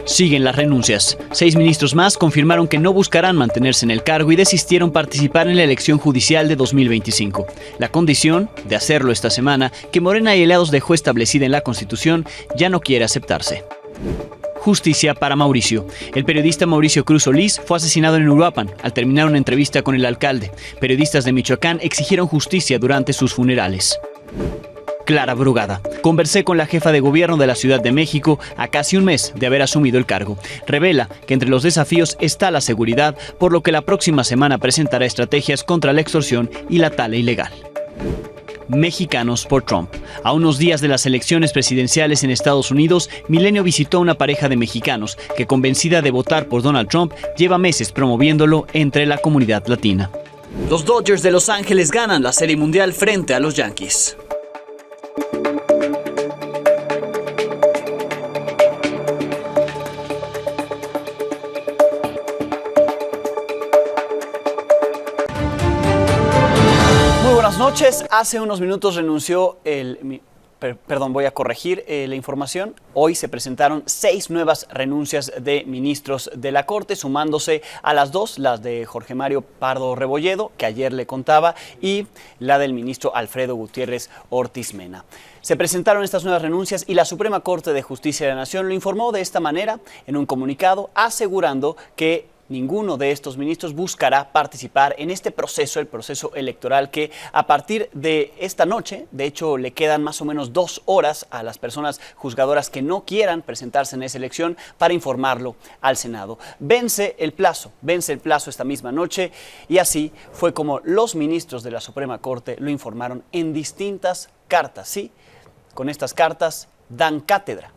Siguen las renuncias. 6 ministros más confirmaron que no buscarán mantenerse en el cargo y desistieron participar en la elección judicial de 2025. La condición de hacerlo esta semana, que Morena y aliados dejó establecida en la Constitución, ya no quiere aceptarse. Justicia para Mauricio. El periodista Mauricio Cruz Solís fue asesinado en Uruapan al terminar una entrevista con el alcalde. Periodistas de Michoacán exigieron justicia durante sus funerales. Clara Brugada. Conversé con la jefa de gobierno de la Ciudad de México a casi un mes de haber asumido el cargo. Revela que entre los desafíos está la seguridad, por lo que la próxima semana presentará estrategias contra la extorsión y la tala ilegal. Mexicanos por Trump. A unos días de las elecciones presidenciales en Estados Unidos, Milenio visitó a una pareja de mexicanos que, convencida de votar por Donald Trump, lleva meses promoviéndolo entre la comunidad latina. Los Dodgers de Los Ángeles ganan la Serie Mundial frente a los Yankees. Buenas noches. Hace unos minutos renunció voy a corregir la información. Hoy se presentaron 6 nuevas renuncias de ministros de la Corte, sumándose a las 2, las de Jorge Mario Pardo Rebolledo, que ayer le contaba, y la del ministro Alfredo Gutiérrez Ortiz Mena. Se presentaron estas nuevas renuncias y la Suprema Corte de Justicia de la Nación lo informó de esta manera en un comunicado, asegurando que ninguno de estos ministros buscará participar en este proceso, el proceso electoral, que a partir de esta noche, de hecho le quedan más o menos 2 horas a las personas juzgadoras que no quieran presentarse en esa elección para informarlo al Senado. Vence el plazo esta misma noche, y así fue como los ministros de la Suprema Corte lo informaron en distintas cartas. Sí, con estas cartas dan cátedra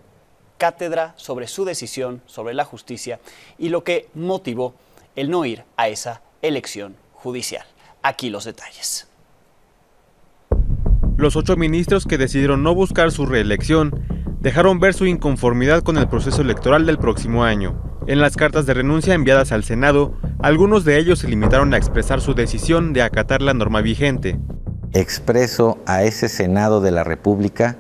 sobre su decisión, sobre la justicia y lo que motivó el no ir a esa elección judicial. Aquí los detalles. Los 8 ministros que decidieron no buscar su reelección dejaron ver su inconformidad con el proceso electoral del próximo año. En las cartas de renuncia enviadas al Senado, algunos de ellos se limitaron a expresar su decisión de acatar la norma vigente. Expreso a ese Senado de la República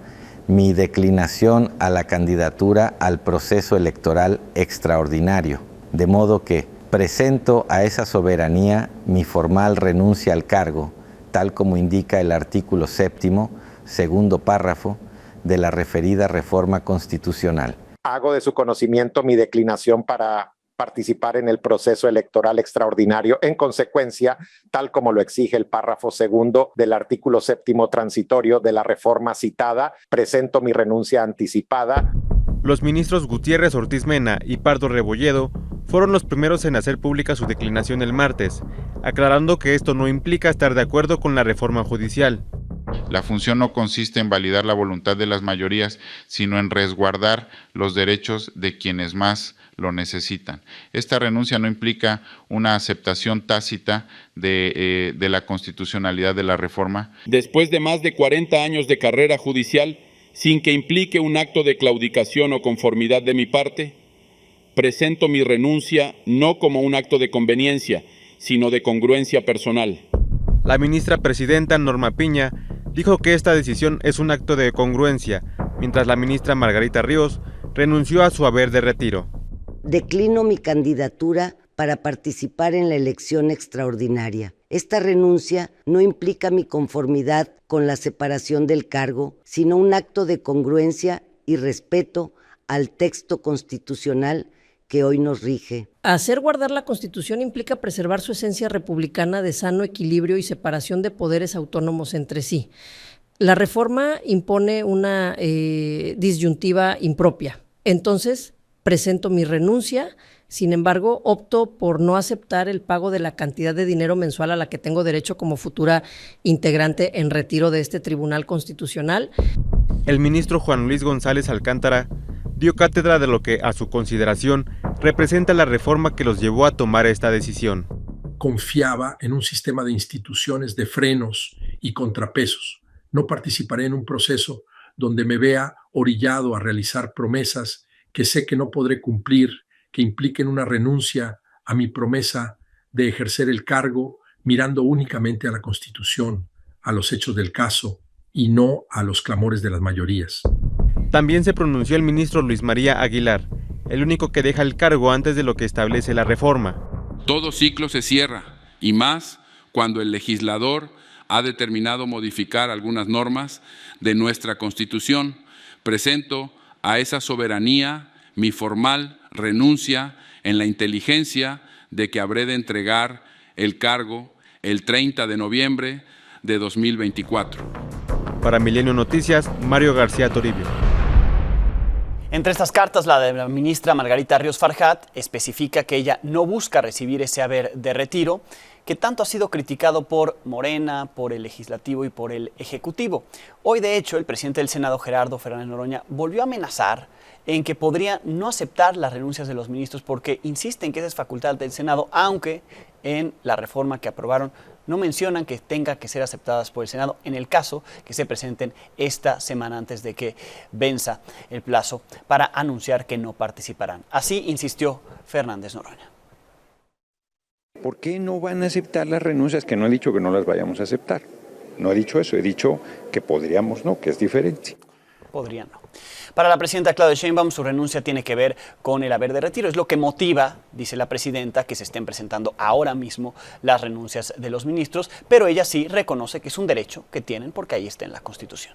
mi declinación a la candidatura al proceso electoral extraordinario, de modo que presento a esa soberanía mi formal renuncia al cargo, tal como indica el artículo 7º, segundo párrafo, de la referida reforma constitucional. Hago de su conocimiento mi declinación para participar en el proceso electoral extraordinario. En consecuencia, tal como lo exige el párrafo 2º del artículo 7º transitorio de la reforma citada, presento mi renuncia anticipada. Los ministros Gutiérrez Ortiz Mena y Pardo Rebolledo fueron los primeros en hacer pública su declinación el martes, aclarando que esto no implica estar de acuerdo con la reforma judicial. La función no consiste en validar la voluntad de las mayorías, sino en resguardar los derechos de quienes más lo necesitan. Esta renuncia no implica una aceptación tácita de la constitucionalidad de la reforma. Después de más de 40 años de carrera judicial, sin que implique un acto de claudicación o conformidad de mi parte, presento mi renuncia no como un acto de conveniencia, sino de congruencia personal. La ministra presidenta Norma Piña dijo que esta decisión es un acto de congruencia, mientras la ministra Margarita Ríos renunció a su haber de retiro. Declino mi candidatura para participar en la elección extraordinaria. Esta renuncia no implica mi conformidad con la separación del cargo, sino un acto de congruencia y respeto al texto constitucional que hoy nos rige. Hacer guardar la Constitución implica preservar su esencia republicana de sano equilibrio y separación de poderes autónomos entre sí. La reforma impone una disyuntiva impropia. Entonces, presento mi renuncia. Sin embargo, opto por no aceptar el pago de la cantidad de dinero mensual a la que tengo derecho como futura integrante en retiro de este Tribunal Constitucional. El ministro Juan Luis González Alcántara dio cátedra de lo que, a su consideración, representa la reforma que los llevó a tomar esta decisión. Confiaba en un sistema de instituciones de frenos y contrapesos. No participaré en un proceso donde me vea orillado a realizar promesas que sé que no podré cumplir, que impliquen una renuncia a mi promesa de ejercer el cargo mirando únicamente a la Constitución, a los hechos del caso y no a los clamores de las mayorías. También se pronunció el ministro Luis María Aguilar, el único que deja el cargo antes de lo que establece la reforma. Todo ciclo se cierra, y más cuando el legislador ha determinado modificar algunas normas de nuestra Constitución. Presento a esa soberanía mi formal renuncia en la inteligencia de que habré de entregar el cargo el 30 de noviembre de 2024. Para Milenio Noticias, Mario García Toribio. Entre estas cartas, la de la ministra Margarita Ríos Farjat especifica que ella no busca recibir ese haber de retiro, que tanto ha sido criticado por Morena, por el Legislativo y por el Ejecutivo. Hoy, de hecho, el presidente del Senado, Gerardo Fernández Noroña, volvió a amenazar en que podría no aceptar las renuncias de los ministros porque insiste en que esa es facultad del Senado, aunque en la reforma que aprobaron no mencionan que tenga que ser aceptadas por el Senado en el caso que se presenten esta semana antes de que venza el plazo para anunciar que no participarán. Así insistió Fernández Noroña. ¿Por qué no van a aceptar las renuncias? Que no he dicho que no las vayamos a aceptar. No he dicho eso, he dicho que podríamos no, que es diferente. Podrían no. Para la presidenta Claudia Sheinbaum, su renuncia tiene que ver con el haber de retiro. Es lo que motiva, dice la presidenta, que se estén presentando ahora mismo las renuncias de los ministros, pero ella sí reconoce que es un derecho que tienen porque ahí está en la Constitución.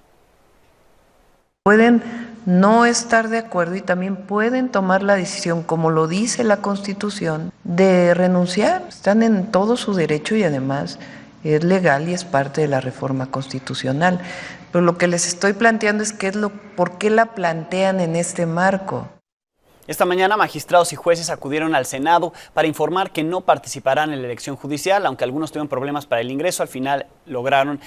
Pueden no estar de acuerdo y también pueden tomar la decisión, como lo dice la Constitución, de renunciar. Están en todo su derecho y además es legal y es parte de la reforma constitucional. Pero lo que les estoy planteando es por qué la plantean en este marco. Esta mañana, magistrados y jueces acudieron al Senado para informar que no participarán en la elección judicial, aunque algunos tuvieron problemas para el ingreso. Al final lograron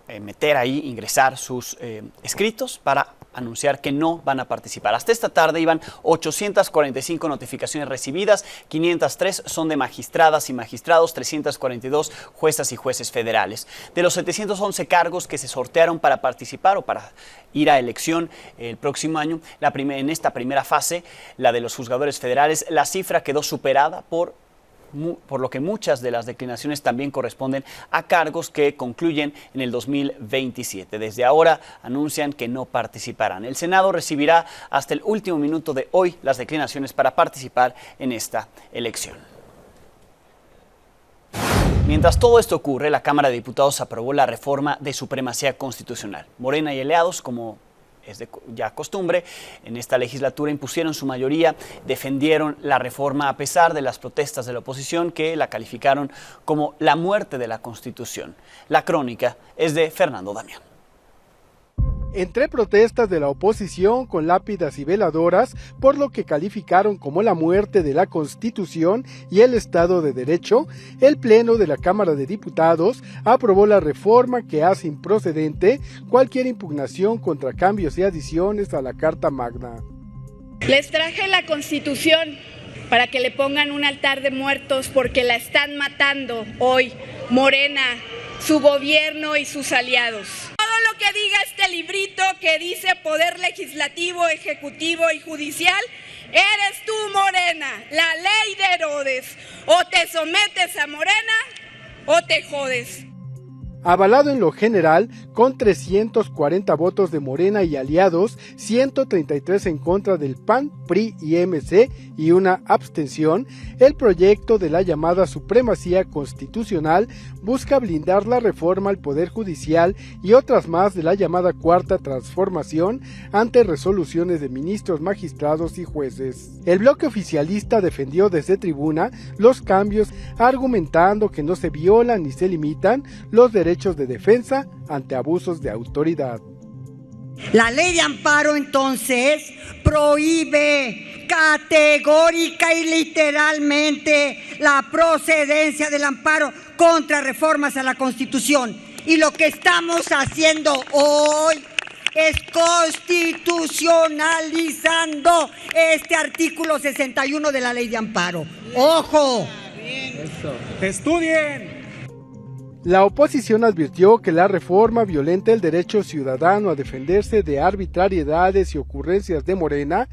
ingresar sus escritos para anunciar que no van a participar. Hasta esta tarde iban 845 notificaciones recibidas, 503 son de magistradas y magistrados, 342 juezas y jueces federales. De los 711 cargos que se sortearon para participar o para ir a elección el próximo año, en esta primera fase, la de los juzgadores federales, la cifra quedó superada por lo que muchas de las declinaciones también corresponden a cargos que concluyen en el 2027. Desde ahora anuncian que no participarán. El Senado recibirá hasta el último minuto de hoy las declinaciones para participar en esta elección. Mientras todo esto ocurre, la Cámara de Diputados aprobó la reforma de supremacía constitucional. Morena y aliados, como es ya costumbre, en esta legislatura impusieron su mayoría, defendieron la reforma a pesar de las protestas de la oposición que la calificaron como la muerte de la Constitución. La crónica es de Fernando Damián. Entre protestas de la oposición con lápidas y veladoras por lo que calificaron como la muerte de la Constitución y el Estado de Derecho, el Pleno de la Cámara de Diputados aprobó la reforma que hace improcedente cualquier impugnación contra cambios y adiciones a la Carta Magna. Les traje la Constitución para que le pongan un altar de muertos porque la están matando hoy Morena, su gobierno y sus aliados. Todo lo que diga este librito que dice poder legislativo, ejecutivo y judicial, eres tú, Morena, la ley de Herodes. O te sometes a Morena o te jodes. Avalado en lo general, con 340 votos de Morena y aliados, 133 en contra del PAN, PRI y MC y una abstención, el proyecto de la llamada supremacía constitucional busca blindar la reforma al Poder Judicial y otras más de la llamada Cuarta Transformación ante resoluciones de ministros, magistrados y jueces. El bloque oficialista defendió desde tribuna los cambios, argumentando que no se violan ni se limitan los derechos de defensa ante abusos de autoridad. La ley de amparo entonces prohíbe categórica y literalmente la procedencia del amparo contra reformas a la Constitución. Y lo que estamos haciendo hoy es constitucionalizando este artículo 61 de la ley de amparo. ¡Ojo! ¡Estudien! La oposición advirtió que la reforma violenta el derecho ciudadano a defenderse de arbitrariedades y ocurrencias de Morena.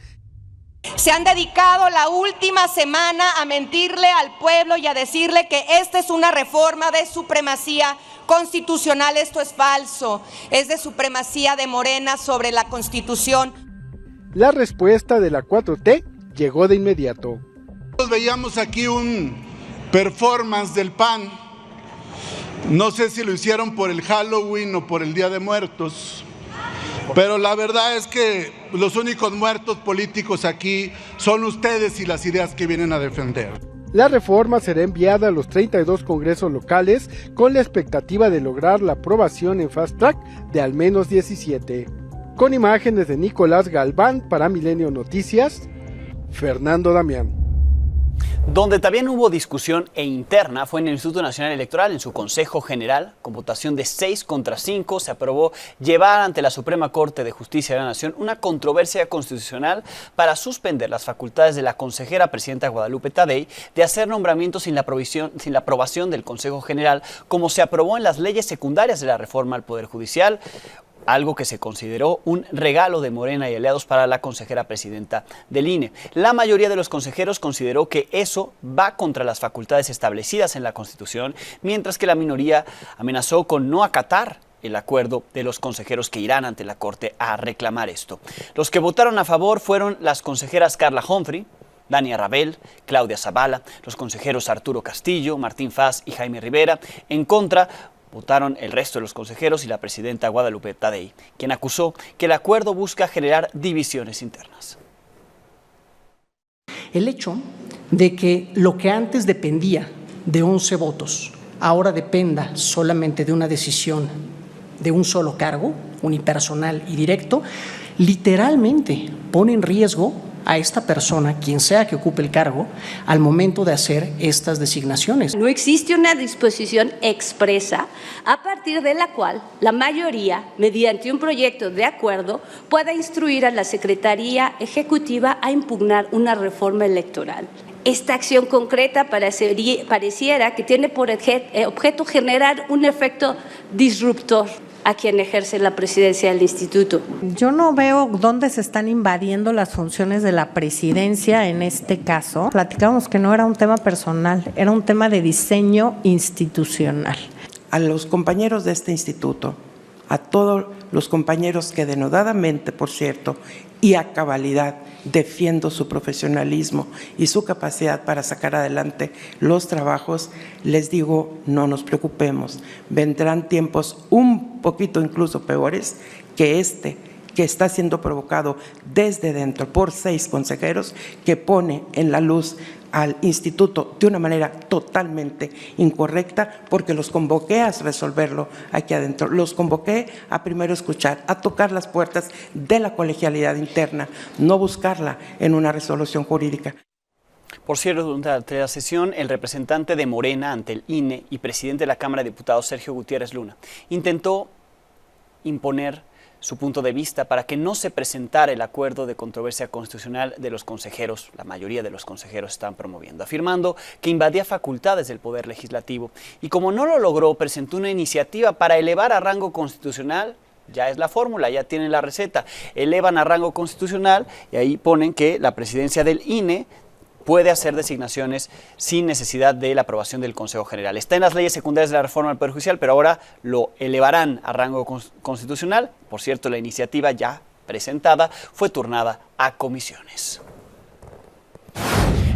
Se han dedicado la última semana a mentirle al pueblo y a decirle que esta es una reforma de supremacía constitucional. Esto es falso, es de supremacía de Morena sobre la Constitución. La respuesta de la 4T llegó de inmediato. Veíamos aquí un performance del PAN. No sé si lo hicieron por el Halloween o por el Día de Muertos, pero la verdad es que los únicos muertos políticos aquí son ustedes y las ideas que vienen a defender. La reforma será enviada a los 32 congresos locales con la expectativa de lograr la aprobación en fast track de al menos 17. Con imágenes de Nicolás Galván para Milenio Noticias, Fernando Damián. Donde también hubo discusión interna fue en el Instituto Nacional Electoral. En su Consejo General, con votación de 6 contra 5, se aprobó llevar ante la Suprema Corte de Justicia de la Nación una controversia constitucional para suspender las facultades de la consejera presidenta Guadalupe Tadei de hacer nombramientos sin la aprobación del Consejo General, como se aprobó en las leyes secundarias de la reforma al Poder Judicial, algo que se consideró un regalo de Morena y aliados para la consejera presidenta del INE. La mayoría de los consejeros consideró que eso va contra las facultades establecidas en la Constitución, mientras que la minoría amenazó con no acatar el acuerdo de los consejeros que irán ante la Corte a reclamar esto. Los que votaron a favor fueron las consejeras Carla Humphrey, Dania Rabel, Claudia Zavala, los consejeros Arturo Castillo, Martín Faz y Jaime Rivera. En contra votaron el resto de los consejeros y la presidenta Guadalupe Tadei, quien acusó que el acuerdo busca generar divisiones internas. El hecho de que lo que antes dependía de 11 votos, ahora dependa solamente de una decisión de un solo cargo, unipersonal y directo, literalmente pone en riesgo a esta persona, quien sea que ocupe el cargo, al momento de hacer estas designaciones. No existe una disposición expresa a partir de la cual la mayoría, mediante un proyecto de acuerdo, pueda instruir a la Secretaría Ejecutiva a impugnar una reforma electoral. Esta acción concreta pareciera que tiene por objeto generar un efecto disruptor a quien ejerce la presidencia del instituto. Yo no veo dónde se están invadiendo las funciones de la presidencia en este caso. Platicábamos que no era un tema personal, era un tema de diseño institucional. A los compañeros de este instituto, a todos los compañeros que denodadamente, por cierto, y a cabalidad defiendo su profesionalismo y su capacidad para sacar adelante los trabajos, les digo, no nos preocupemos, vendrán tiempos un poquito incluso peores que este, que está siendo provocado desde dentro por 6 consejeros, que pone en la luz al instituto de una manera totalmente incorrecta, porque los convoqué a resolverlo aquí adentro, los convoqué a primero escuchar, a tocar las puertas de la colegialidad interna, no buscarla en una resolución jurídica. Por cierto, durante la sesión, el representante de Morena ante el INE y presidente de la Cámara de Diputados, Sergio Gutiérrez Luna, intentó imponer su punto de vista para que no se presentara el acuerdo de controversia constitucional de los consejeros, la mayoría de los consejeros están promoviendo, afirmando que invadía facultades del Poder Legislativo. Y como no lo logró, presentó una iniciativa para elevar a rango constitucional. Ya es la fórmula, ya tienen la receta. Elevan a rango constitucional y ahí ponen que la presidencia del INE puede hacer designaciones sin necesidad de la aprobación del Consejo General. Está en las leyes secundarias de la reforma del Poder Judicial, pero ahora lo elevarán a rango constitucional. Por cierto, la iniciativa ya presentada fue turnada a comisiones.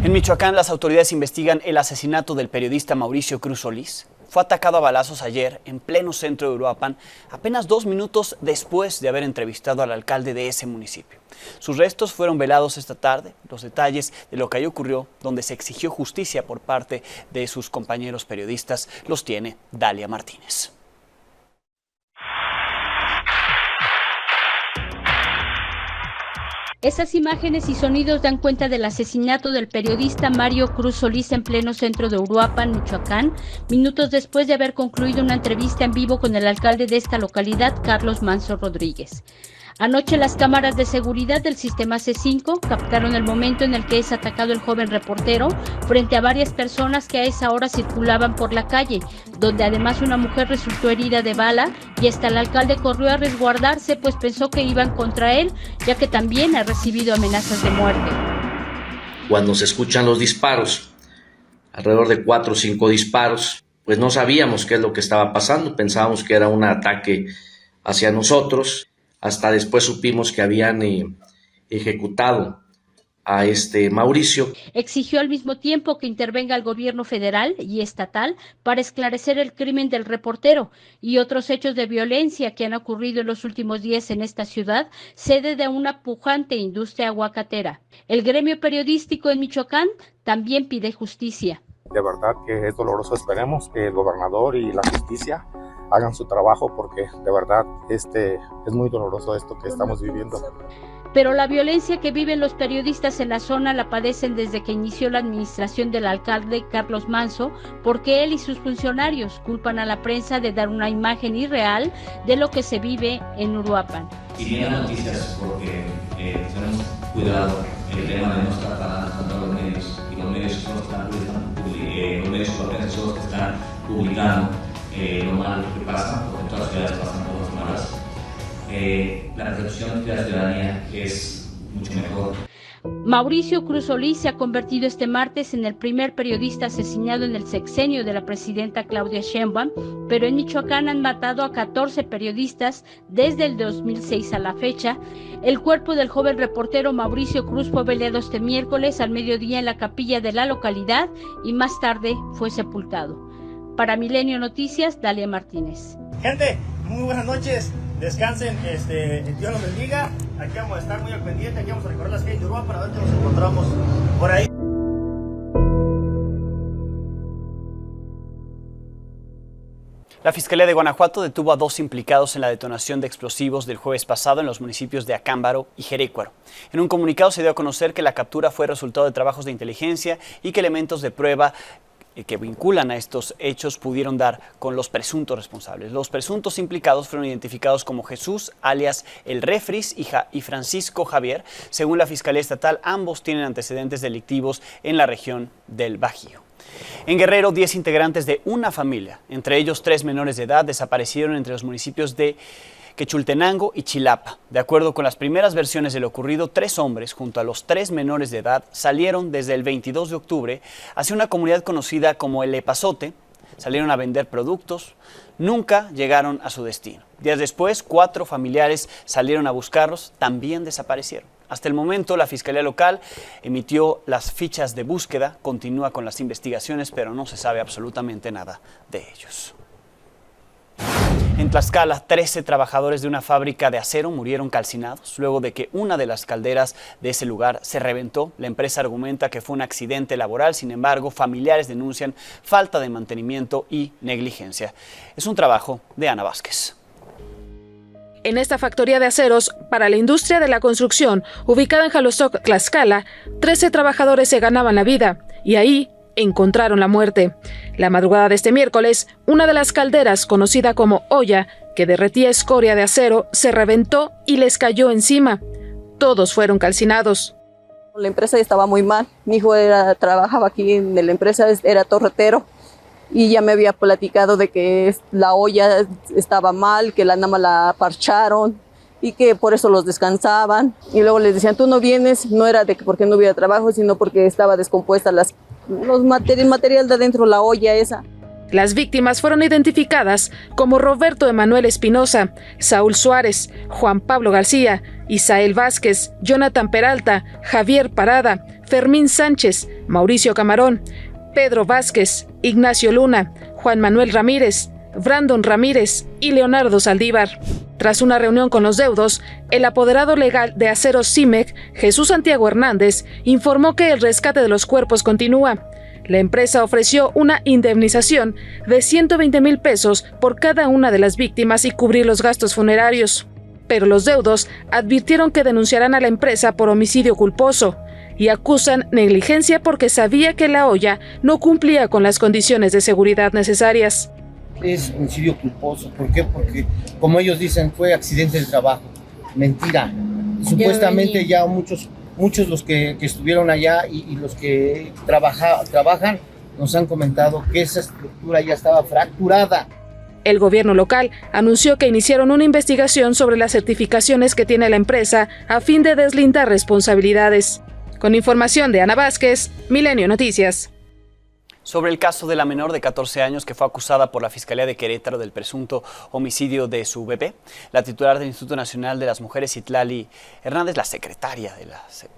En Michoacán, las autoridades investigan el asesinato del periodista Mauricio Cruz Solís. Fue atacado a balazos ayer en pleno centro de Uruapan, apenas 2 minutos después de haber entrevistado al alcalde de ese municipio. Sus restos fueron velados esta tarde. Los detalles de lo que ahí ocurrió, donde se exigió justicia por parte de sus compañeros periodistas, los tiene Dalia Martínez. Esas imágenes y sonidos dan cuenta del asesinato del periodista Mario Cruz Solís en pleno centro de Uruapan, Michoacán, minutos después de haber concluido una entrevista en vivo con el alcalde de esta localidad, Carlos Manso Rodríguez. Anoche las cámaras de seguridad del sistema C5 captaron el momento en el que es atacado el joven reportero frente a varias personas que a esa hora circulaban por la calle, donde además una mujer resultó herida de bala y hasta el alcalde corrió a resguardarse, pues pensó que iban contra él, ya que también ha recibido amenazas de muerte. Cuando se escuchan los disparos, alrededor de 4 o 5 disparos, pues no sabíamos qué es lo que estaba pasando, pensábamos que era un ataque hacia nosotros. Hasta después supimos que habían ejecutado a Mauricio. Exigió al mismo tiempo que intervenga el gobierno federal y estatal para esclarecer el crimen del reportero y otros hechos de violencia que han ocurrido en los últimos días en esta ciudad, sede de una pujante industria aguacatera. El gremio periodístico en Michoacán también pide justicia. De verdad que es doloroso, esperemos que el gobernador y la justicia hagan su trabajo porque de verdad es muy doloroso esto que estamos viviendo. Pero la violencia que viven los periodistas en la zona la padecen desde que inició la administración del alcalde Carlos Manzo, porque él y sus funcionarios culpan a la prensa de dar una imagen irreal de lo que se vive en Uruapan. Y vienen noticias porque tenemos cuidado el tema de no estar pagando tanto a los medios, y los medios son los que están publicando lo malo que pasa, porque en todas las ciudades pasan cosas malas. La percepción de la ciudadanía es mucho mejor. Mauricio Cruz Solís se ha convertido este martes en el primer periodista asesinado en el sexenio de la presidenta Claudia Sheinbaum, pero en Michoacán han matado a 14 periodistas desde el 2006 a la fecha. El cuerpo del joven reportero Mauricio Cruz fue velado este miércoles al mediodía en la capilla de la localidad y más tarde fue sepultado. Para Milenio Noticias, Dalia Martínez. Gente, muy buenas noches. Descansen, Dios los bendiga. Aquí vamos a estar muy al pendiente, aquí vamos a recorrer las calles de Uruapan para ver qué nos encontramos por ahí. La Fiscalía de Guanajuato detuvo a 2 implicados en la detonación de explosivos del jueves pasado en los municipios de Acámbaro y Jerécuaro. En un comunicado se dio a conocer que la captura fue resultado de trabajos de inteligencia y que elementos de prueba que vinculan a estos hechos pudieron dar con los presuntos responsables. Los presuntos implicados fueron identificados como Jesús, alias El Refris, y Francisco Javier. Según la Fiscalía Estatal, ambos tienen antecedentes delictivos en la región del Bajío. En Guerrero, 10 integrantes de una familia, entre ellos 3 menores de edad, desaparecieron entre los municipios de Quechultenango y Chilapa. De acuerdo con las primeras versiones de lo ocurrido, 3 hombres, junto a los 3 menores de edad, salieron desde el 22 de octubre hacia una comunidad conocida como El Epazote. Salieron a vender productos, nunca llegaron a su destino. Días después, 4 familiares salieron a buscarlos, también desaparecieron. Hasta el momento, la Fiscalía Local emitió las fichas de búsqueda, continúa con las investigaciones, pero no se sabe absolutamente nada de ellos. En Tlaxcala, 13 trabajadores de una fábrica de acero murieron calcinados luego de que una de las calderas de ese lugar se reventó. La empresa argumenta que fue un accidente laboral, sin embargo, familiares denuncian falta de mantenimiento y negligencia. Es un trabajo de Ana Vázquez. En esta factoría de aceros para la industria de la construcción, ubicada en Jalostoc, Tlaxcala, 13 trabajadores se ganaban la vida y ahí encontraron la muerte. La madrugada de este miércoles, una de las calderas, conocida como olla, que derretía escoria de acero, se reventó y les cayó encima. Todos fueron calcinados. La empresa estaba muy mal. Mi hijo trabajaba aquí en la empresa, era torretero, y ya me había platicado de que la olla estaba mal, que nada más la parcharon y que por eso los descansaban. Y luego les decían, tú no vienes, no era de que porque no hubiera trabajo, sino porque estaba descompuesta el material de adentro, la olla esa. Las víctimas fueron identificadas como Roberto Emanuel Espinosa, Saúl Suárez, Juan Pablo García, Isael Vázquez, Jonathan Peralta, Javier Parada, Fermín Sánchez, Mauricio Camarón, Pedro Vázquez, Ignacio Luna, Juan Manuel Ramírez, Brandon Ramírez y Leonardo Saldívar. Tras una reunión con los deudos, el apoderado legal de Aceros CIMEC, Jesús Santiago Hernández, informó que el rescate de los cuerpos continúa. La empresa ofreció una indemnización de 120,000 pesos por cada una de las víctimas y cubrir los gastos funerarios. Pero los deudos advirtieron que denunciarán a la empresa por homicidio culposo y acusan negligencia porque sabía que la olla no cumplía con las condiciones de seguridad necesarias. Es homicidio culposo. ¿Por qué? Porque, como ellos dicen, fue accidente del trabajo. Mentira. Supuestamente ya muchos los que estuvieron allá y los que trabajan nos han comentado que esa estructura ya estaba fracturada. El gobierno local anunció que iniciaron una investigación sobre las certificaciones que tiene la empresa a fin de deslindar responsabilidades. Con información de Ana Vázquez, Milenio Noticias. Sobre el caso de la menor de 14 años que fue acusada por la Fiscalía de Querétaro del presunto homicidio de su bebé, la titular del Instituto Nacional de las Mujeres, Citlali Hernández, la secretaria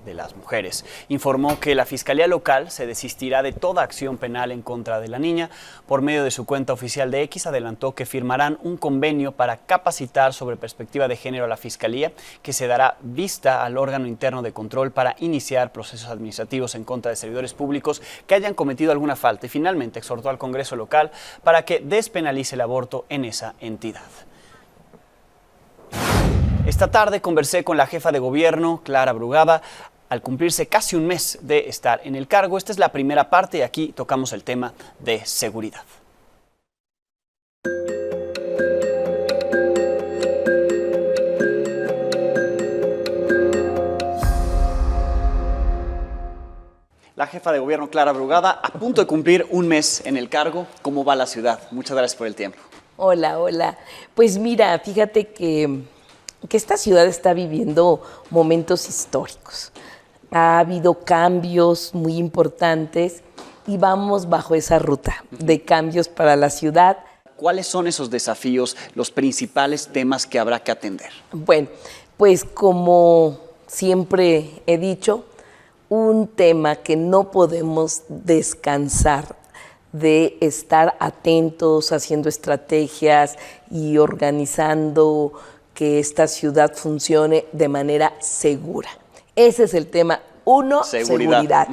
de las mujeres, informó que la Fiscalía local se desistirá de toda acción penal en contra de la niña. Por medio de su cuenta oficial de X, adelantó que firmarán un convenio para capacitar sobre perspectiva de género a la Fiscalía, que se dará vista al órgano interno de control para iniciar procesos administrativos en contra de servidores públicos que hayan cometido alguna falta. Y finalmente exhortó al Congreso local para que despenalice el aborto en esa entidad. Esta tarde conversé con la jefa de gobierno, Clara Brugada, al cumplirse casi un mes de estar en el cargo. Esta es la primera parte y aquí tocamos el tema de seguridad. La jefa de gobierno, Clara Brugada, a punto de cumplir un mes en el cargo. ¿Cómo va la ciudad? Muchas gracias por el tiempo. Hola, hola. Pues mira, fíjate que esta ciudad está viviendo momentos históricos. Ha habido cambios muy importantes y vamos bajo esa ruta de cambios para la ciudad. ¿Cuáles son esos desafíos, los principales temas que habrá que atender? Bueno, pues como siempre he dicho, un tema que no podemos descansar de estar atentos, haciendo estrategias y organizando que esta ciudad funcione de manera segura. Ese es el tema uno, seguridad.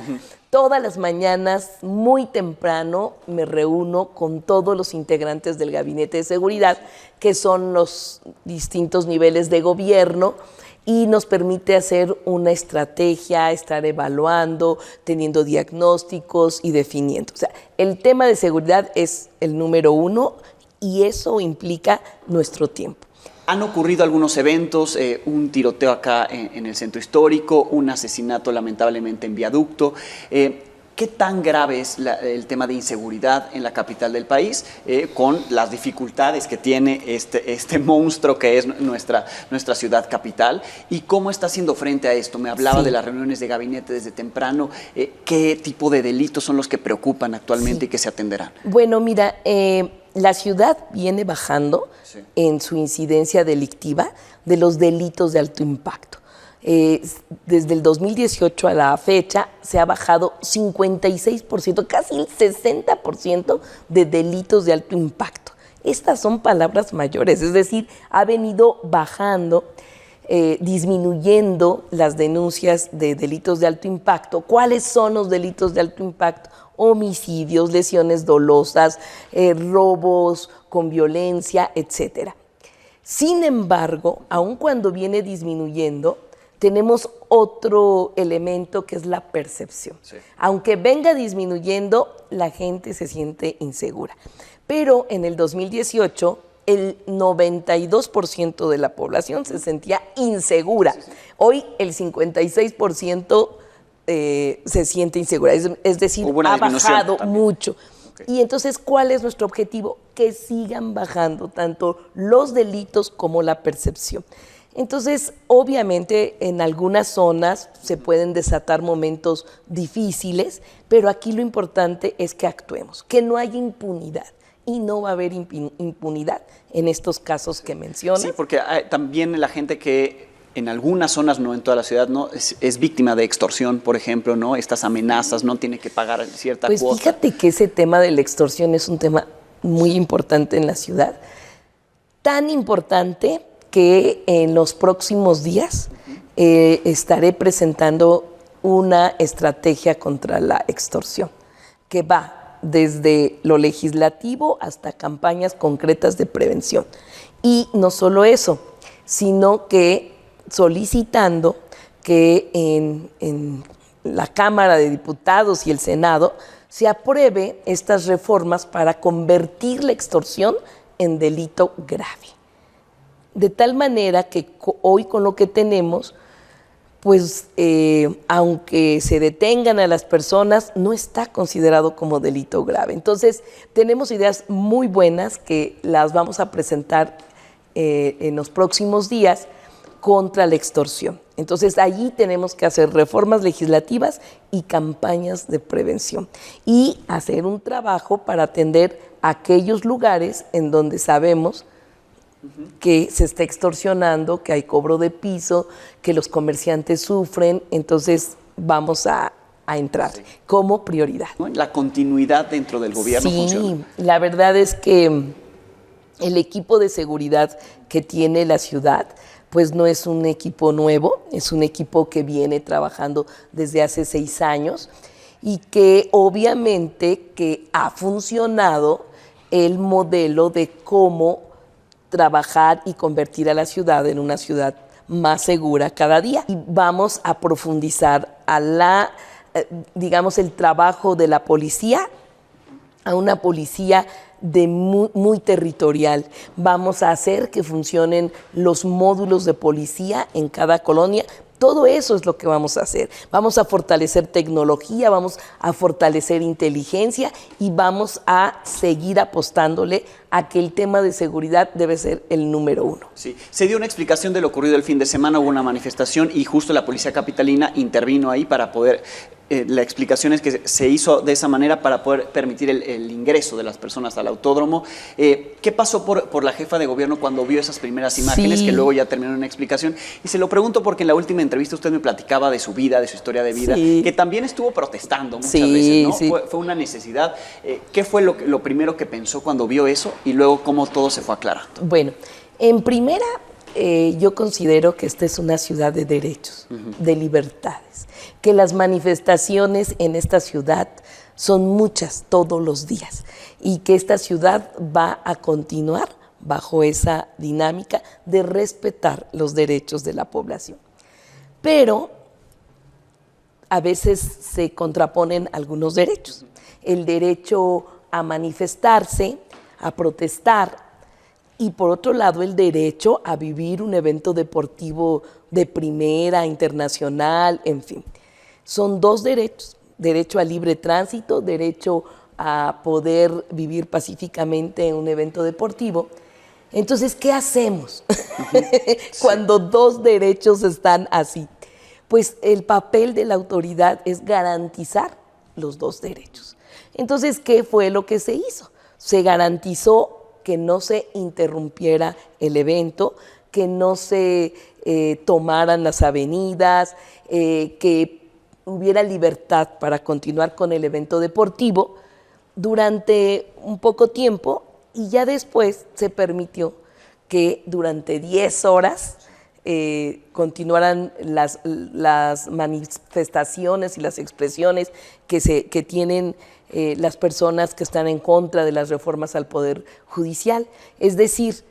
Todas las mañanas, muy temprano, me reúno con todos los integrantes del Gabinete de Seguridad, que son los distintos niveles de gobierno, y nos permite hacer una estrategia, estar evaluando, teniendo diagnósticos y definiendo. O sea, el tema de seguridad es el número uno y eso implica nuestro tiempo. Han ocurrido algunos eventos, un tiroteo acá en el centro histórico, un asesinato lamentablemente en Viaducto. ¿Qué tan grave es el tema de inseguridad en la capital del país, con las dificultades que tiene este monstruo que es nuestra ciudad capital? ¿Y cómo está haciendo frente a esto? Me hablaba de las reuniones de gabinete desde temprano. ¿Qué tipo de delitos son los que preocupan actualmente y que se atenderán? Bueno, mira, la ciudad viene bajando en su incidencia delictiva de los delitos de alto impacto. Desde el 2018 a la fecha se ha bajado 56%, casi el 60% de delitos de alto impacto. Estas son palabras mayores, es decir, ha venido bajando, disminuyendo las denuncias de delitos de alto impacto. ¿Cuáles son los delitos de alto impacto? Homicidios, lesiones dolosas, robos con violencia, etcétera. Sin embargo, aun cuando viene disminuyendo, tenemos otro elemento que es la percepción. Sí. Aunque venga disminuyendo, la gente se siente insegura. Pero en el 2018, el 92% de la población se sentía insegura. Sí, sí. Hoy el 56% se siente insegura. Es decir, ha bajado mucho. Okay. Y entonces, ¿cuál es nuestro objetivo? Que sigan bajando tanto los delitos como la percepción. Entonces, obviamente, en algunas zonas se pueden desatar momentos difíciles, pero aquí lo importante es que actuemos, que no haya impunidad. Y no va a haber impunidad en estos casos que mencionas. Sí, porque también la gente que en algunas zonas, no en toda la ciudad, no es víctima de extorsión, por ejemplo, ¿no? Estas amenazas, no tiene que pagar cierta cuota. Pues fíjate que ese tema de la extorsión es un tema muy importante en la ciudad. Tan importante que en los próximos días estaré presentando una estrategia contra la extorsión, que va desde lo legislativo hasta campañas concretas de prevención. Y no solo eso, sino que solicitando que en la Cámara de Diputados y el Senado se apruebe estas reformas para convertir la extorsión en delito grave. De tal manera que hoy con lo que tenemos, pues aunque se detengan a las personas, no está considerado como delito grave. Entonces, tenemos ideas muy buenas que las vamos a presentar en los próximos días contra la extorsión. Entonces, allí tenemos que hacer reformas legislativas y campañas de prevención y hacer un trabajo para atender aquellos lugares en donde sabemos que se está extorsionando, que hay cobro de piso, que los comerciantes sufren. Entonces, vamos a entrar como prioridad. La continuidad dentro del gobierno funciona. Sí, la verdad es que el equipo de seguridad que tiene la ciudad, pues no es un equipo nuevo, es un equipo que viene trabajando desde hace 6 años y que obviamente que ha funcionado el modelo de cómo trabajar y convertir a la ciudad en una ciudad más segura cada día. Y vamos a profundizar a digamos, el trabajo de la policía, a una policía muy territorial. Vamos a hacer que funcionen los módulos de policía en cada colonia. Todo eso es lo que vamos a hacer. Vamos a fortalecer tecnología, vamos a fortalecer inteligencia y vamos a seguir apostándole a que el tema de seguridad debe ser el número 1. Sí, se dio una explicación de lo ocurrido el fin de semana, hubo una manifestación y justo la policía capitalina intervino ahí para poder... la explicación es que se hizo de esa manera para poder permitir el ingreso de las personas al autódromo. ¿Qué pasó por la jefa de gobierno cuando vio esas primeras imágenes, que luego ya terminó en una explicación? Y se lo pregunto porque en la última entrevista usted me platicaba de su vida, de su historia de vida, que también estuvo protestando muchas veces, ¿no? Fue una necesidad. ¿Qué fue lo primero que pensó cuando vio eso y luego cómo todo se fue aclarando? Bueno, en primera, yo considero que esta es una ciudad de derechos, de libertades, que las manifestaciones en esta ciudad son muchas todos los días y que esta ciudad va a continuar bajo esa dinámica de respetar los derechos de la población. Pero a veces se contraponen algunos derechos. El derecho a manifestarse, a protestar, y por otro lado el derecho a vivir un evento deportivo de primera, internacional, en fin. Son 2 derechos, derecho a libre tránsito, derecho a poder vivir pacíficamente en un evento deportivo. Entonces, ¿qué hacemos cuando 2 derechos están así? Pues el papel de la autoridad es garantizar los 2 derechos. Entonces, ¿qué fue lo que se hizo? Se garantizó que no se interrumpiera el evento, que no se tomaran las avenidas, que hubiera libertad para continuar con el evento deportivo durante un poco tiempo y ya después se permitió que durante 10 horas continuaran las manifestaciones y las expresiones que tienen las personas que están en contra de las reformas al Poder Judicial. Es decir,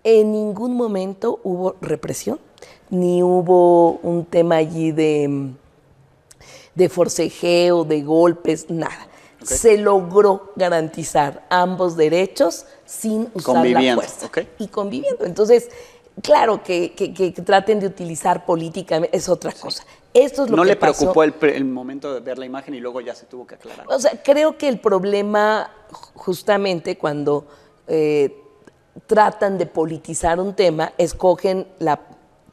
en ningún momento hubo represión, ni hubo un tema allí de forcejeo, de golpes, nada. Se logró garantizar ambos derechos sin usar la fuerza. Y conviviendo. Entonces, claro que traten de utilizar políticamente, es otra cosa. Esto es lo ¿No que le pasó. preocupó el momento de ver la imagen y luego ya se tuvo que aclarar? O sea, creo que el problema justamente cuando tratan de politizar un tema, escogen la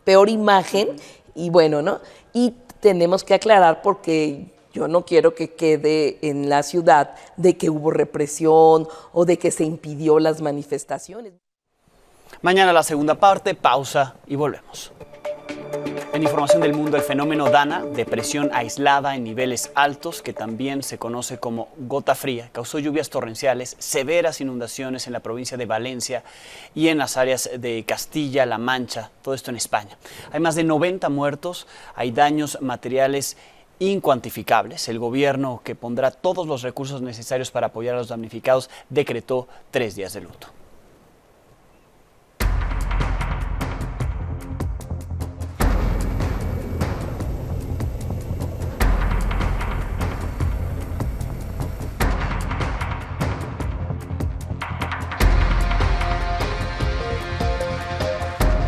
peor imagen y bueno, ¿no? Y tenemos que aclarar porque yo no quiero que quede en la ciudad de que hubo represión o de que se impidió las manifestaciones. Mañana la segunda parte, pausa y volvemos. En información del mundo, el fenómeno Dana, depresión aislada en niveles altos, que también se conoce como gota fría, causó lluvias torrenciales, severas inundaciones en la provincia de Valencia y en las áreas de Castilla-La Mancha, todo esto en España. Hay más de 90 muertos, hay daños materiales incuantificables. El gobierno, que pondrá todos los recursos necesarios para apoyar a los damnificados, decretó 3 días de luto.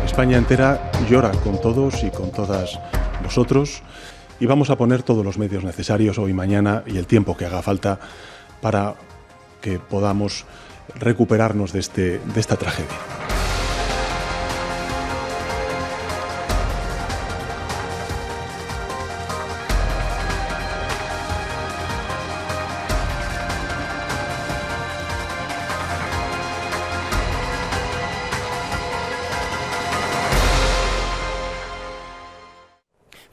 España entera llora con todos y con todas vosotros y vamos a poner todos los medios necesarios hoy, mañana y el tiempo que haga falta para que podamos recuperarnos de esta tragedia.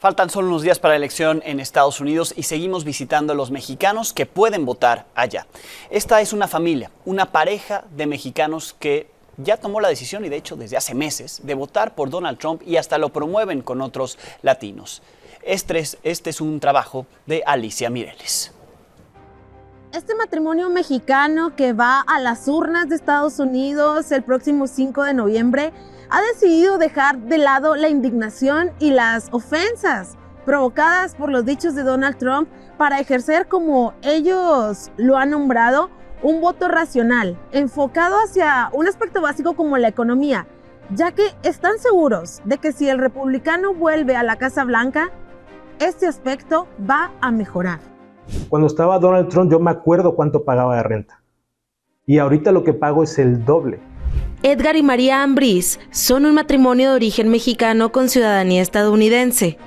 Faltan solo unos días para la elección en Estados Unidos y seguimos visitando a los mexicanos que pueden votar allá. Esta es una familia, una pareja de mexicanos que ya tomó la decisión, y de hecho desde hace meses, de votar por Donald Trump y hasta lo promueven con otros latinos. Este es un trabajo de Alicia Mireles. Este matrimonio mexicano que va a las urnas de Estados Unidos el próximo 5 de noviembre ha decidido dejar de lado la indignación y las ofensas provocadas por los dichos de Donald Trump para ejercer, como ellos lo han nombrado, un voto racional, enfocado hacia un aspecto básico como la economía, ya que están seguros de que si el republicano vuelve a la Casa Blanca, este aspecto va a mejorar. Cuando estaba Donald Trump, yo me acuerdo cuánto pagaba de renta. Y ahorita lo que pago es el doble. Edgar y María Ambriz son un matrimonio de origen mexicano con ciudadanía estadounidense.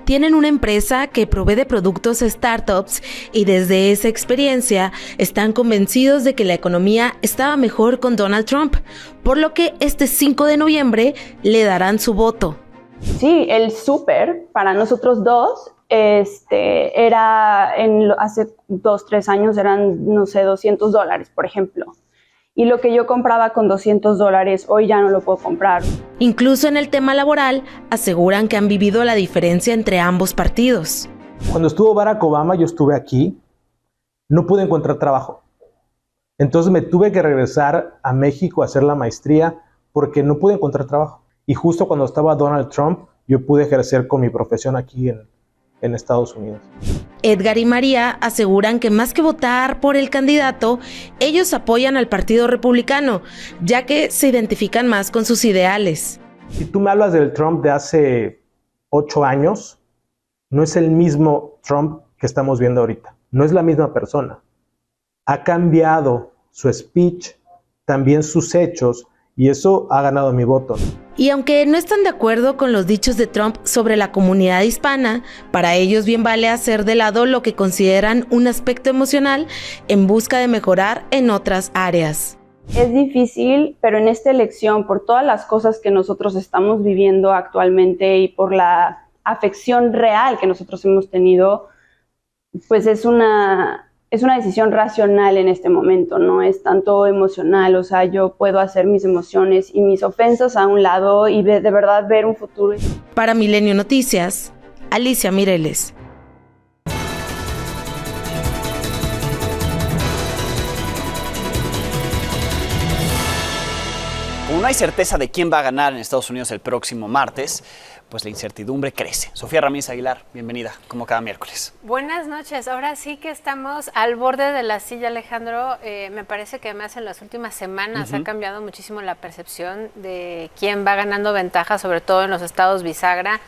Tienen una empresa que provee de productos startups y desde esa experiencia están convencidos de que la economía estaba mejor con Donald Trump, por lo que este 5 de noviembre le darán su voto. Sí, el súper para nosotros dos era hace 2-3 años eran, no sé, $200, por ejemplo. Y lo que yo compraba con $200, hoy ya no lo puedo comprar. Incluso en el tema laboral, aseguran que han vivido la diferencia entre ambos partidos. Cuando estuvo Barack Obama, yo estuve aquí, no pude encontrar trabajo. Entonces me tuve que regresar a México a hacer la maestría porque no pude encontrar trabajo. Y justo cuando estaba Donald Trump, yo pude ejercer con mi profesión aquí en Estados Unidos. Edgar y María aseguran que más que votar por el candidato, ellos apoyan al Partido Republicano, ya que se identifican más con sus ideales. Si tú me hablas del Trump de hace 8 años, no es el mismo Trump que estamos viendo ahorita. No es la misma persona. Ha cambiado su speech, también sus hechos, y eso ha ganado mi voto. Y aunque no están de acuerdo con los dichos de Trump sobre la comunidad hispana, para ellos bien vale hacer de lado lo que consideran un aspecto emocional en busca de mejorar en otras áreas. Es difícil, pero en esta elección, por todas las cosas que nosotros estamos viviendo actualmente y por la afección real que nosotros hemos tenido, pues es una decisión racional en este momento, no es tanto emocional. O sea, yo puedo hacer mis emociones y mis ofensas a un lado y de verdad ver un futuro. Para Milenio Noticias, Alicia Mireles. Como no hay certeza de quién va a ganar en Estados Unidos el próximo martes, pues la incertidumbre crece. Sofía Ramírez Aguilar, bienvenida, como cada miércoles. Buenas noches. Ahora sí que estamos al borde de la silla, Alejandro. Me parece que además en las últimas semanas ha cambiado muchísimo la percepción de quién va ganando ventaja, sobre todo en los estados bisagra,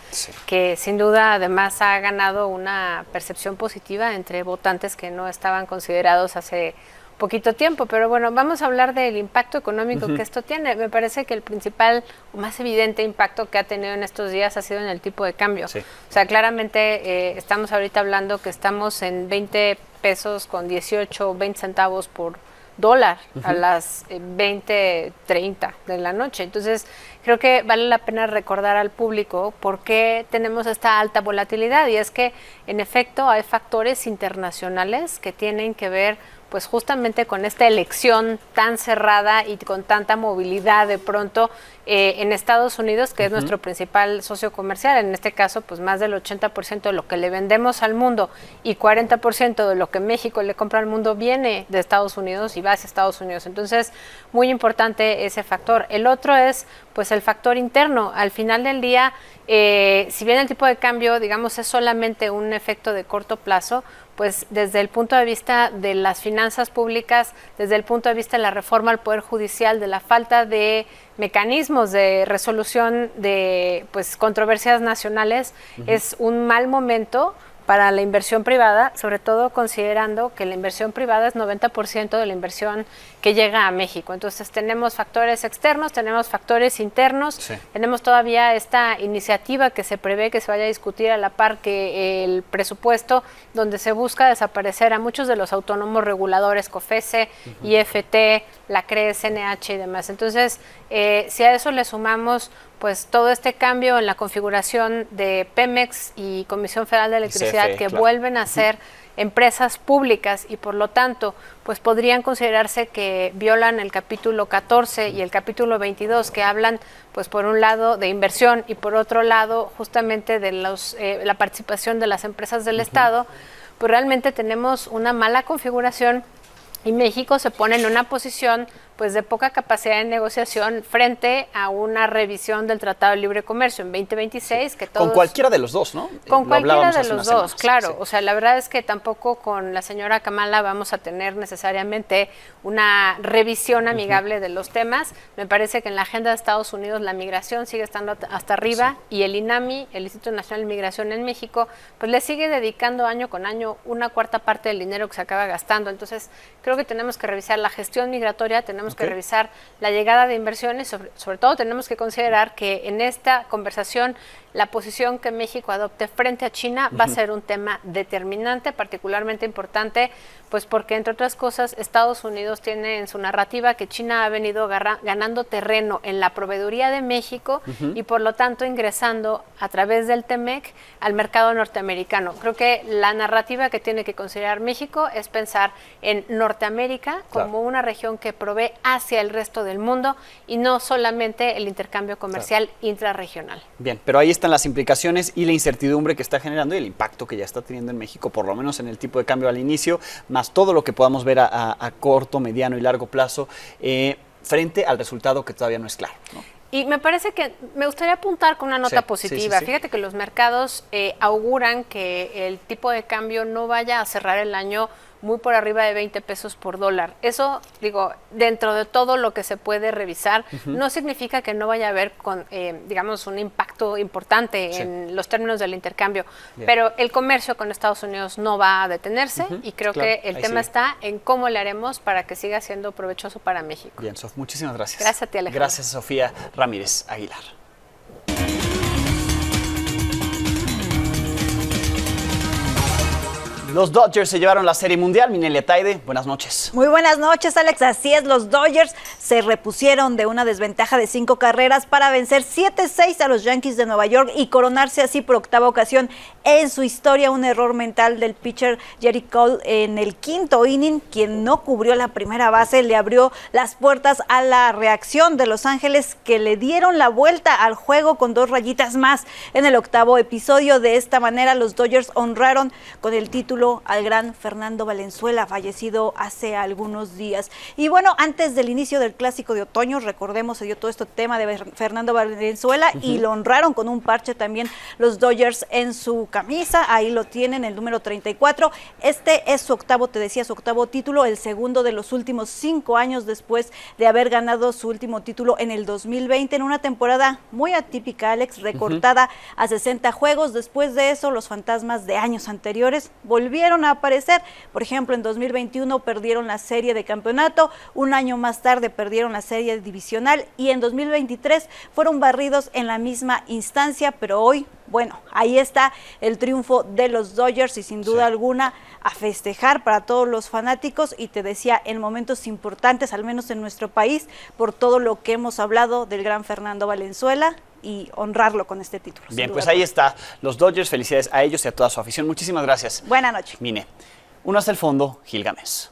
que sin duda además ha ganado una percepción positiva entre votantes que no estaban considerados hace poquito tiempo. Pero bueno, vamos a hablar del impacto económico que esto tiene. Me parece que el principal o más evidente impacto que ha tenido en estos días ha sido en el tipo de cambio. Sí. O sea, claramente estamos ahorita hablando que estamos en 20 pesos con 18 o 20 centavos por dólar a las 20:30 de la noche. Entonces, creo que vale la pena recordar al público por qué tenemos esta alta volatilidad, y es que en efecto hay factores internacionales que tienen que ver pues justamente con esta elección tan cerrada y con tanta movilidad de pronto en Estados Unidos, que es nuestro principal socio comercial. En este caso, pues más del 80% de lo que le vendemos al mundo y 40% de lo que México le compra al mundo viene de Estados Unidos y va hacia Estados Unidos. Entonces, muy importante ese factor. El otro es pues el factor interno. Al final del día, si bien el tipo de cambio, digamos, es solamente un efecto de corto plazo, pues desde el punto de vista de las finanzas públicas, desde el punto de vista de la reforma al Poder Judicial, de la falta de mecanismos de resolución de pues controversias nacionales, es un mal momento para la inversión privada, sobre todo considerando que la inversión privada es 90% de la inversión que llega a México. Entonces tenemos factores externos, tenemos factores internos, tenemos todavía esta iniciativa que se prevé que se vaya a discutir a la par que el presupuesto, donde se busca desaparecer a muchos de los autónomos reguladores, COFESE, IFT, la CRE, CNH y demás. Entonces, si a eso le sumamos pues todo este cambio en la configuración de Pemex y Comisión Federal de Electricidad, CFE, que claro. vuelven a ser empresas públicas y por lo tanto pues podrían considerarse que violan el capítulo 14 y el capítulo 22, que hablan pues por un lado de inversión y por otro lado justamente de la participación de las empresas del Estado, pues realmente tenemos una mala configuración y México se pone en una posición pues de poca capacidad de negociación frente a una revisión del Tratado de Libre Comercio en 2026 que todos... Con cualquiera de los dos, ¿no? Con cualquiera de hace los unas dos, semanas. claro. Sí. O sea, la verdad es que tampoco con la señora Kamala vamos a tener necesariamente una revisión amigable de los temas. Me parece que en la agenda de Estados Unidos la migración sigue estando hasta arriba y el INAMI, el Instituto Nacional de Migración en México, pues le sigue dedicando año con año una cuarta parte del dinero que se acaba gastando. Entonces, creo que tenemos que revisar la gestión migratoria, tenemos que revisar la llegada de inversiones, sobre todo tenemos que considerar que en esta conversación la posición que México adopte frente a China va a ser un tema determinante, particularmente importante, pues porque entre otras cosas Estados Unidos tiene en su narrativa que China ha venido ganando terreno en la proveeduría de México y por lo tanto ingresando a través del TEMEC al mercado norteamericano. Creo que la narrativa que tiene que considerar México es pensar en Norteamérica como una región que provee hacia el resto del mundo y no solamente el intercambio comercial intrarregional. Bien, pero ahí están las implicaciones y la incertidumbre que está generando y el impacto que ya está teniendo en México, por lo menos en el tipo de cambio al inicio, más todo lo que podamos ver a corto, mediano y largo plazo, frente al resultado que todavía no es claro, ¿no? Y me parece que me gustaría apuntar con una nota positiva. Sí. Fíjate que los mercados auguran que el tipo de cambio no vaya a cerrar el año muy por arriba de 20 pesos por dólar. Eso, digo, dentro de todo lo que se puede revisar, no significa que no vaya a haber, digamos, un impacto importante en los términos del intercambio. Bien. Pero el comercio con Estados Unidos no va a detenerse y creo que el tema está en cómo le haremos para que siga siendo provechoso para México. Bien, Sof, muchísimas gracias. Gracias a ti, Alejandro. Gracias, Sofía Ramírez Aguilar. Los Dodgers se llevaron la Serie Mundial. Minelia Taide, buenas noches. Muy buenas noches, Alex. Así es, los Dodgers se repusieron de una desventaja de 5 carreras para vencer 7-6 a los Yankees de Nueva York y coronarse así por octava ocasión en su historia. Un error mental del pitcher Jerry Cole en el quinto inning, quien no cubrió la primera base, le abrió las puertas a la reacción de Los Ángeles, que le dieron la vuelta al juego con 2 rayitas más en el octavo episodio. De esta manera, los Dodgers honraron con el título al gran Fernando Valenzuela, fallecido hace algunos días. Y bueno, antes del inicio del Clásico de Otoño, recordemos, se dio todo este tema de Fernando Valenzuela y lo honraron con un parche también los Dodgers en su camisa. Ahí lo tienen, el número 34. Este es su octavo, te decía, su octavo título, el segundo de los últimos 5 años después de haber ganado su último título en el 2020, en una temporada muy atípica, Alex, recortada a 60 juegos. Después de eso, los fantasmas de años anteriores volvieron a aparecer. Por ejemplo, en 2021 perdieron la serie de campeonato, un año más tarde perdieron la serie divisional y en 2023 fueron barridos en la misma instancia, pero hoy, bueno, ahí está el triunfo de los Dodgers y sin duda alguna a festejar para todos los fanáticos y te decía, en momentos importantes, al menos en nuestro país, por todo lo que hemos hablado del gran Fernando Valenzuela y honrarlo con este título. Bien, pues ahí está, los Dodgers, felicidades a ellos y a toda su afición. Muchísimas gracias. Buenas noches. Mine. Uno hasta el fondo, Gil Gámez.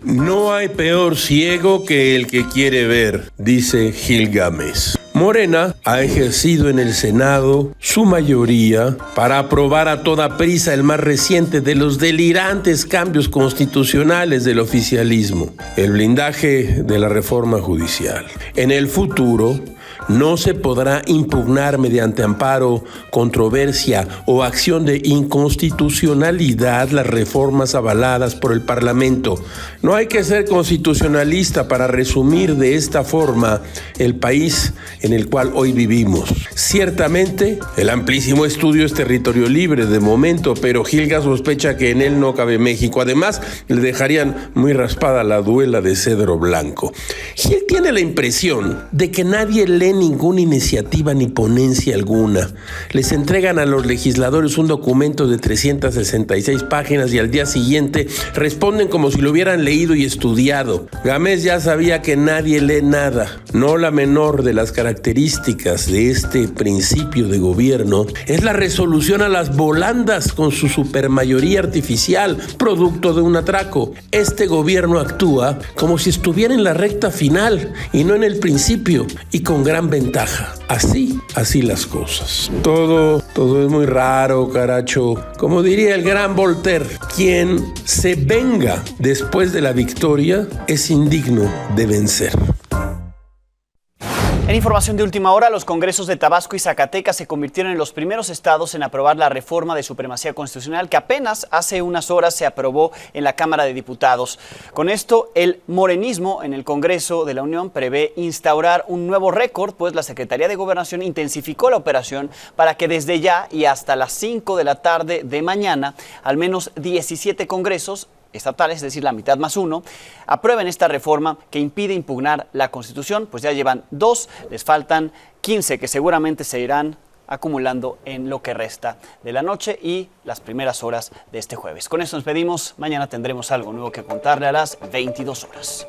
No hay peor ciego que el que quiere ver, dice Gil Gámez. Morena ha ejercido en el Senado su mayoría para aprobar a toda prisa el más reciente de los delirantes cambios constitucionales del oficialismo, el blindaje de la reforma judicial. En el futuro, no se podrá impugnar mediante amparo, controversia o acción de inconstitucionalidad las reformas avaladas por el Parlamento. No hay que ser constitucionalista para resumir de esta forma el país en el cual hoy vivimos. Ciertamente, el amplísimo estudio es territorio libre de momento, pero Gilga sospecha que en él no cabe México. Además, le dejarían muy raspada la duela de cedro blanco. Gil tiene la impresión de que nadie lee leen ninguna iniciativa ni ponencia alguna. Les entregan a los legisladores un documento de 366 páginas y al día siguiente responden como si lo hubieran leído y estudiado. Gámez ya sabía que nadie lee nada. No la menor de las características de este principio de gobierno es la resolución a las volandas con su supermayoría artificial, producto de un atraco. Este gobierno actúa como si estuviera en la recta final y no en el principio, y con gran ventaja. Así las cosas. Todo es muy raro, caracho. Como diría el gran Voltaire, quien se venga después de la victoria es indigno de vencer. En información de última hora, los congresos de Tabasco y Zacatecas se convirtieron en los primeros estados en aprobar la reforma de supremacía constitucional que apenas hace unas horas se aprobó en la Cámara de Diputados. Con esto, el morenismo en el Congreso de la Unión prevé instaurar un nuevo récord, pues la Secretaría de Gobernación intensificó la operación para que desde ya y hasta las 5 de la tarde de mañana, al menos 17 congresos estatales, es decir, la mitad más uno, aprueben esta reforma que impide impugnar la Constitución, pues ya llevan 2, les faltan 15 que seguramente se irán acumulando en lo que resta de la noche y las primeras horas de este jueves. Con esto nos despedimos, mañana tendremos algo nuevo que contarle a las 22 horas.